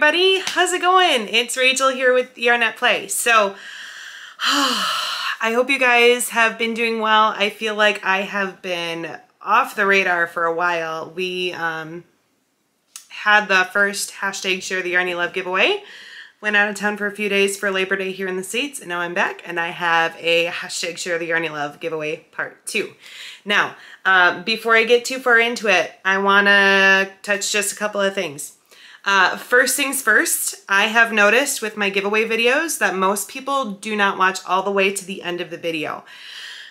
everybody, how's it going? It's Rachel here with Yarny Play. So I hope you guys have been doing well. I feel like I have been off the radar for a while. We had the first hashtag Share the Yarny Love giveaway. Went out of town for a few days for Labor Day here in the States, and now I'm back and I have a hashtag Share the Yarny Love giveaway part 2. Now, before I get too far into it, I want to touch just a couple of things. First things first, I have noticed with my giveaway videos that most people do not watch all the way to the end of the video.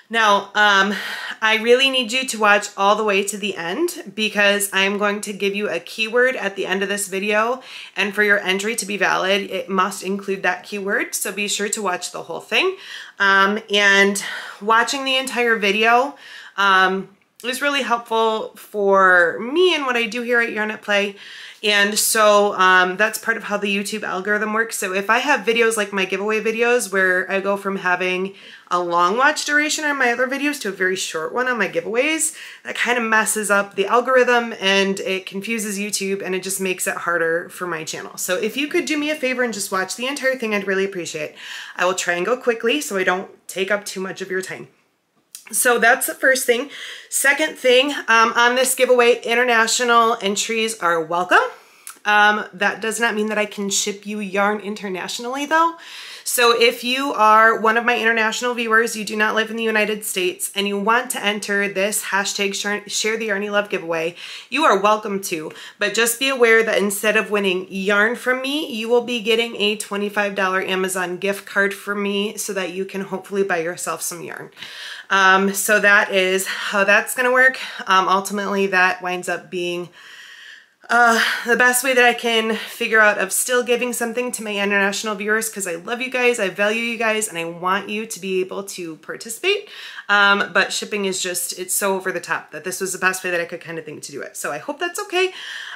Now, I really need you to watch all the way to the end because I'm going to give you a keyword at the end of this video, and for your entry to be valid, it must include that keyword, so be sure to watch the whole thing. And watching the entire video is really helpful for me and what I do here at Yarny Play. And so that's part of how the YouTube algorithm works. So if I have videos like my giveaway videos where I go from having a long watch duration on my other videos to a very short one on my giveaways, that kind of messes up the algorithm and it confuses YouTube and it just makes it harder for my channel. So if you could do me a favor and just watch the entire thing, I'd really appreciate it. I will try and go quickly so I don't take up too much of your time. So that's the first thing. Second thing, on this giveaway, international entries are welcome. That does not mean that I can ship you yarn internationally though. So if you are one of my international viewers, you do not live in the United States, and you want to enter this hashtag Share the Yarny Love giveaway, you are welcome to. But just be aware that instead of winning yarn from me, you will be getting a $25 Amazon gift card from me so that you can hopefully buy yourself some yarn. So that is how that's going to work. Ultimately, that winds up being the best way that I can figure out of still giving something to my international viewers, because I love you guys, I value you guys, and I want you to be able to participate. But shipping is just, it's so over the top that this was the best way that I could kind of think to do it. So I hope that's okay.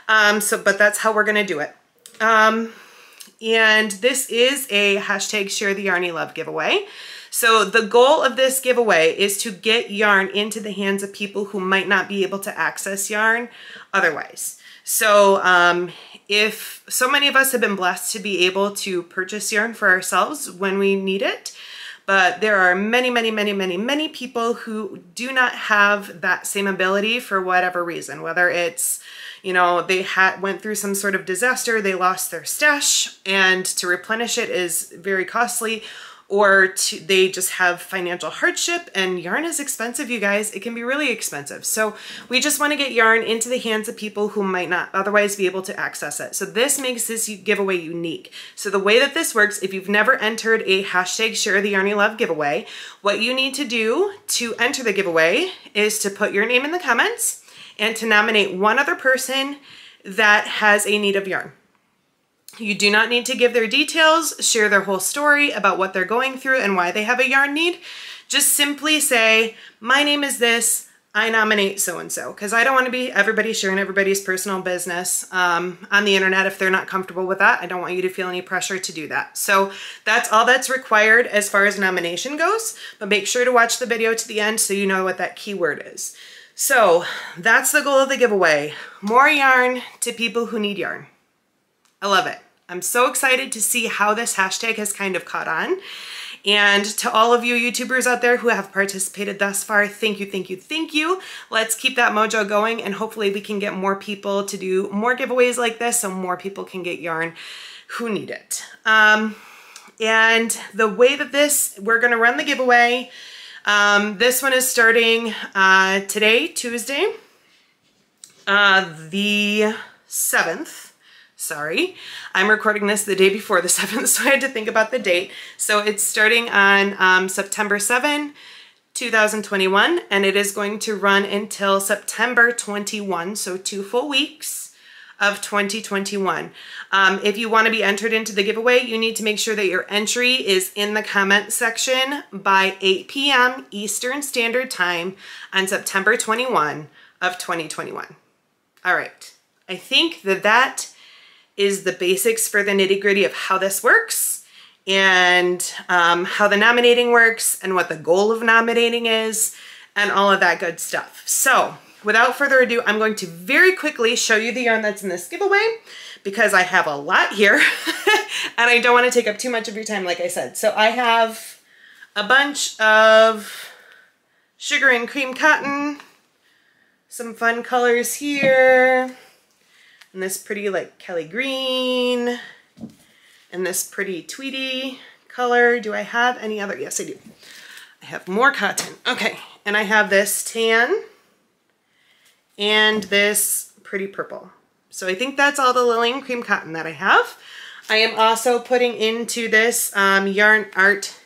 But that's how we're going to do it. And this is a hashtag Share the Yarny Love giveaway. So the goal of this giveaway is to get yarn into the hands of people who might not be able to access yarn otherwise. So if so many of us have been blessed to be able to purchase yarn for ourselves when we need it, but there are many people who do not have that same ability for whatever reason, whether it's, you know, they went through some sort of disaster, they lost their stash, and to replenish it is very costly, or they just have financial hardship, and yarn is expensive, you guys. It can be really expensive. So we just want to get yarn into the hands of people who might not otherwise be able to access it. So this makes this giveaway unique. So the way that this works, if you've never entered a hashtag Share the Yarny Love giveaway, what you need to do to enter the giveaway is to put your name in the comments and to nominate one other person that has a need of yarn. You do not need to give their details, share their whole story about what they're going through and why they have a yarn need. Just simply say, my name is this, I nominate so-and-so, because I don't want to be everybody sharing everybody's personal business on the internet if they're not comfortable with that. I don't want you to feel any pressure to do that. So that's all that's required as far as nomination goes, but make sure to watch the video to the end so you know what that keyword is. So that's the goal of the giveaway. More yarn to people who need yarn. I love it. I'm so excited to see how this hashtag has kind of caught on. And to all of you YouTubers out there who have participated thus far, thank you, thank you, thank you. Let's keep that mojo going, and hopefully we can get more people to do more giveaways like this so more people can get yarn who need it. And the way that we're gonna run the giveaway, this one is starting today, Tuesday, the 7th. Sorry, I'm recording this the day before the 7th, so I had to think about the date. So it's starting on September 7, 2021, and it is going to run until September 21, so 2 full weeks of 2021. If you want to be entered into the giveaway, you need to make sure that your entry is in the comment section by 8 p.m. Eastern Standard Time on September 21 of 2021. All right, I think that is the basics for the nitty-gritty of how this works and how the nominating works and what the goal of nominating is and all of that good stuff. So without further ado, I'm going to very quickly show you the yarn that's in this giveaway because I have a lot here and I don't want to take up too much of your time, like I said. So I have a bunch of sugar and cream cotton, some fun colors here, and this pretty like Kelly green, and this pretty tweedy color. Do I have any other? Yes, I do. I have more cotton. Okay, and I have this tan and this pretty purple. So I think that's all the lily and cream cotton that I have. I am also putting into this Yarn Art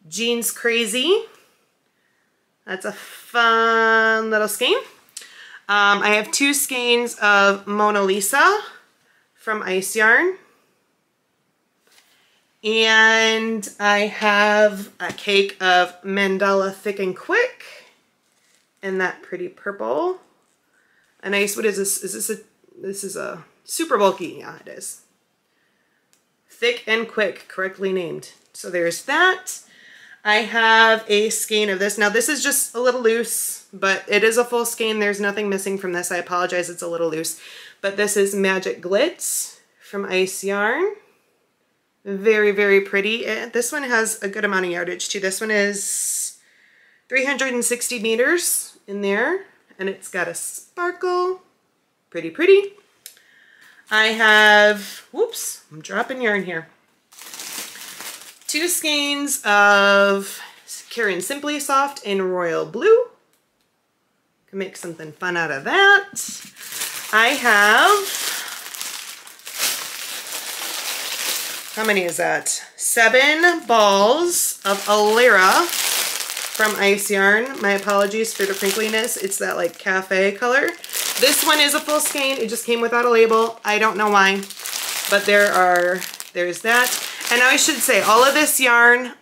Jeans Crazy. That's a fun little skein. I have 2 skeins of Mona Lisa from Ice Yarn. And I have a cake of Mandala Thick and Quick in that pretty purple. A nice, what is this? This is a super bulky, yeah it is. Thick and Quick, correctly named. So there's that. I have a skein of this. Now this is just a little loose, but it is a full skein. There's nothing missing from this. I apologize, it's a little loose. But this is Magic Glitz from Ice Yarn. Very, very pretty. This one has a good amount of yardage too. This one is 360 meters in there, and it's got a sparkle. Pretty, pretty. I have, whoops, I'm dropping yarn here. 2 skeins of Karen Simply Soft in Royal Blue. Can make something fun out of that. I have, how many is that? 7 balls of Alera from Ice Yarn. My apologies for the crinkliness. It's that like cafe color. This one is a full skein. It just came without a label. I don't know why, but there's that. And I should say all of this yarn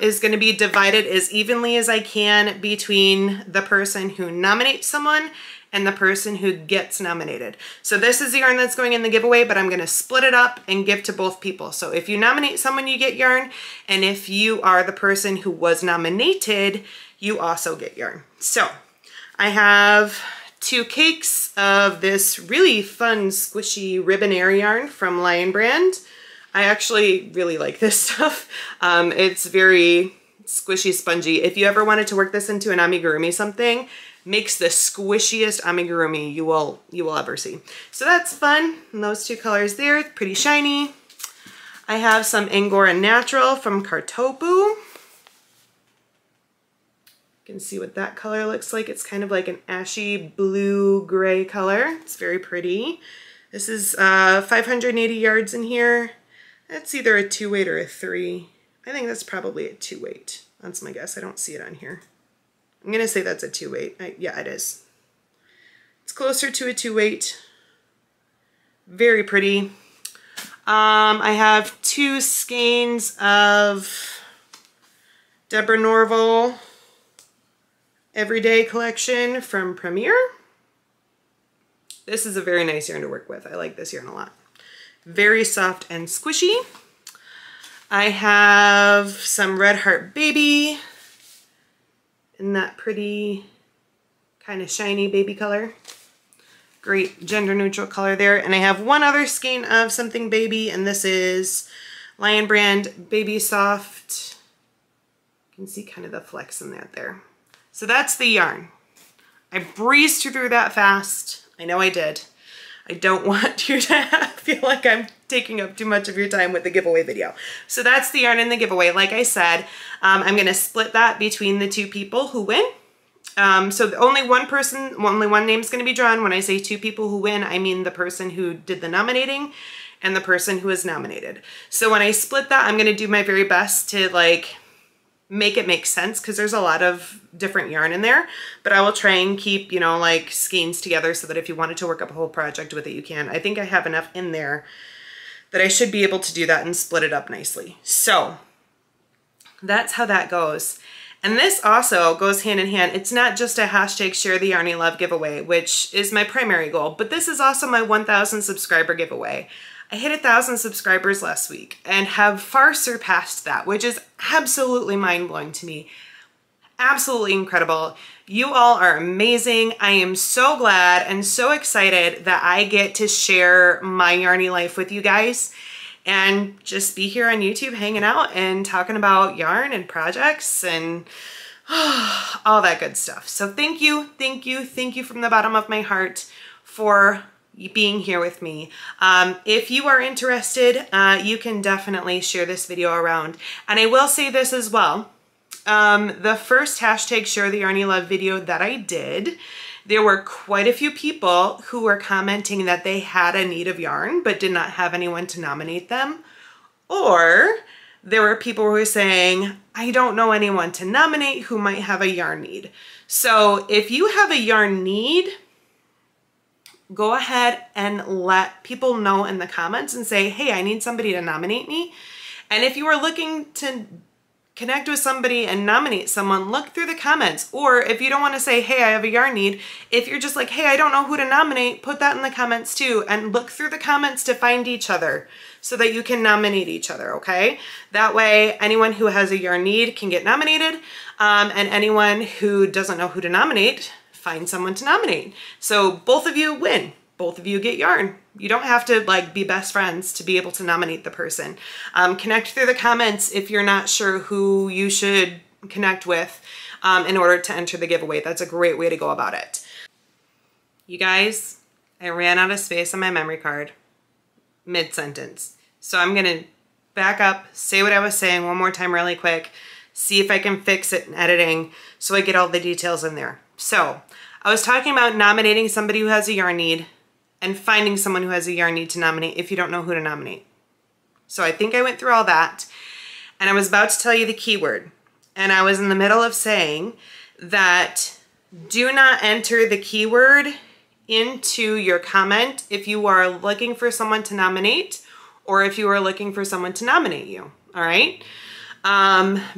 is going to be divided as evenly as I can between the person who nominates someone and the person who gets nominated. So this is the yarn that's going in the giveaway, but I'm going to split it up and give to both people. So if you nominate someone, you get yarn. And if you are the person who was nominated, you also get yarn. So I have 2 cakes of this really fun squishy Ribbon-Air yarn from Lion Brand. I actually really like this stuff. It's very squishy, spongy. If you ever wanted to work this into an amigurumi something, makes the squishiest amigurumi you will ever see. So that's fun. And those 2 colors there, pretty shiny. I have some Angora Natural from Kartopu. You can see what that color looks like. It's kind of like an ashy blue gray color. It's very pretty. This is 580 yards in here. That's either a 2 weight or a 3. I think that's probably a 2 weight. That's my guess. I don't see it on here. I'm gonna say that's a 2 weight. Yeah, it is. It's closer to a 2 weight. Very pretty. I have 2 skeins of Deborah Norville Everyday Collection from Premier. This is a very nice yarn to work with. I like this yarn a lot. Very soft and squishy. I have some Red Heart Baby in that pretty kind of shiny baby color. Great gender neutral color there. And I have 1 other skein of something baby, and this is Lion Brand Baby Soft. You can see kind of the flex in that there. So that's the yarn. I breezed through that fast. I know I did. I don't want you to feel like I'm taking up too much of your time with the giveaway video. So that's the yarn in the giveaway. Like I said, I'm going to split that between the 2 people who win. So only one name is going to be drawn. When I say 2 people who win, I mean the person who did the nominating and the person who is nominated. So when I split that, I'm going to do my very best to like make it make sense because there's a lot of different yarn in there, but I will try and keep, you know, like skeins together so that if you wanted to work up a whole project with it, you can. I think I have enough in there that I should be able to do that and split it up nicely. So that's how that goes. And this also goes hand in hand. It's not just a hashtag share the Yarny Love giveaway, which is my primary goal, but this is also my 1,000 subscriber giveaway. I hit 1,000 subscribers last week and have far surpassed that, which is absolutely mind-blowing to me. absolutely incredible. You all are amazing. I am so glad and so excited that I get to share my Yarny life with you guys and just be here on YouTube hanging out and talking about yarn and projects and all that good stuff. So thank you, thank you, thank you from the bottom of my heart for being here with me. If you are interested, you can definitely share this video around. And I will say this as well. The first hashtag share the Yarny Love video that I did, there were quite a few people who were commenting that they had a need of yarn but did not have anyone to nominate them. Or there were people who were saying, I don't know anyone to nominate who might have a yarn need. So if you have a yarn need, go ahead and let people know in the comments and say, hey, I need somebody to nominate me. And if you are looking to connect with somebody and nominate someone, look through the comments. Or if you don't want to say, hey, I have a yarn need, if you're just like, hey, I don't know who to nominate, put that in the comments too, and look through the comments to find each other so that you can nominate each other, okay? That way, anyone who has a yarn need can get nominated, and anyone who doesn't know who to nominate, find someone to nominate. So both of you win. Both of you get yarn. You don't have to like be best friends to be able to nominate the person. Connect through the comments if you're not sure who you should connect with in order to enter the giveaway. That's a great way to go about it. You guys, I ran out of space on my memory card mid-sentence. So I'm gonna back up, say what I was saying one more time really quick, see if I can fix it in editing so I get all the details in there. So I was talking about nominating somebody who has a yarn need and finding someone who has a yarn need to nominate if you don't know who to nominate. So I think I went through all that, and I was about to tell you the keyword. And I was in the middle of saying that do not enter the keyword into your comment if you are looking for someone to nominate or if you are looking for someone to nominate you, all right?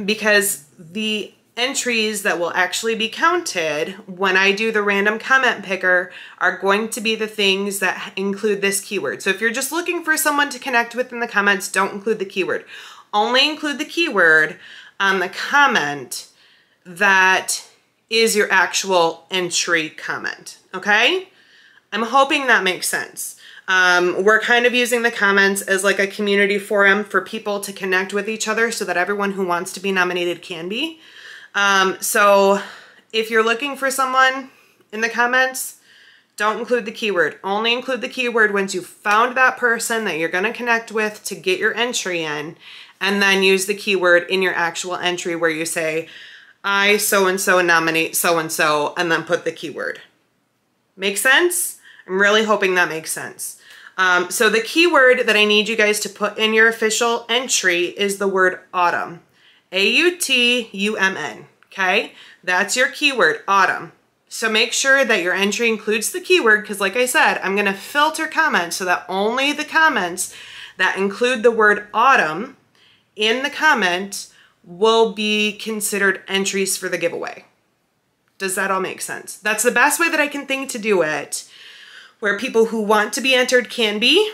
Because the entries that will actually be counted when I do the random comment picker are going to be the things that include this keyword. So if you're just looking for someone to connect with in the comments, don't include the keyword. Only include the keyword on the comment that is your actual entry comment, okay? I'm hoping that makes sense. We're kind of using the comments as like a community forum for people to connect with each other so that everyone who wants to be nominated can be. So if you're looking for someone in the comments, don't include the keyword. Only include the keyword once you've found that person that you're going to connect with to get your entry in, and then use the keyword in your actual entry where you say, I so-and-so nominate so-and-so, and then put the keyword. Make sense? I'm really hoping that makes sense. So the keyword that I need you guys to put in your official entry is the word autumn. A-U-T-U-M-N, okay? That's your keyword, autumn. So make sure that your entry includes the keyword because like I said, I'm gonna filter comments so that only the comments that include the word autumn in the comment will be considered entries for the giveaway. Does that all make sense? That's the best way that I can think to do it, where people who want to be entered can be,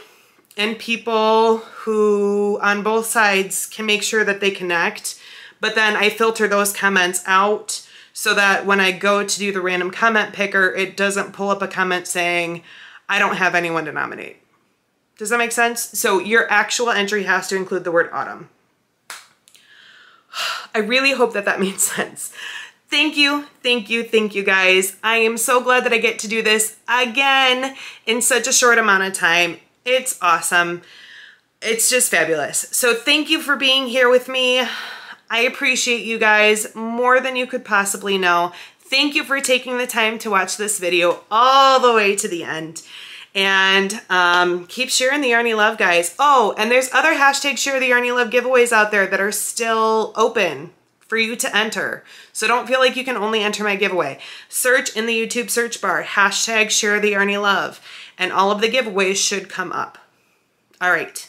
and people who on both sides can make sure that they connect. But then I filter those comments out so that when I go to do the random comment picker, it doesn't pull up a comment saying, I don't have anyone to nominate. Does that make sense? So your actual entry has to include the word autumn. I really hope that that made sense. Thank you, thank you, thank you guys. I am so glad that I get to do this again in such a short amount of time. It's awesome. It's just fabulous. So thank you for being here with me. I appreciate you guys more than you could possibly know. Thank you for taking the time to watch this video all the way to the end. And keep sharing the Yarny Love, guys. Oh, and there's other hashtag share the Yarny Love giveaways out there that are still open for you to enter. So don't feel like you can only enter my giveaway. Search in the YouTube search bar, hashtag share the Yarny Love, and all of the giveaways should come up. All right.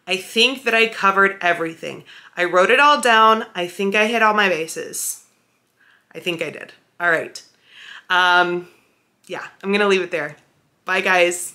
I think that I covered everything. I wrote it all down. I think I hit all my bases. I think I did. All right. Yeah, I'm going to leave it there. Bye, guys.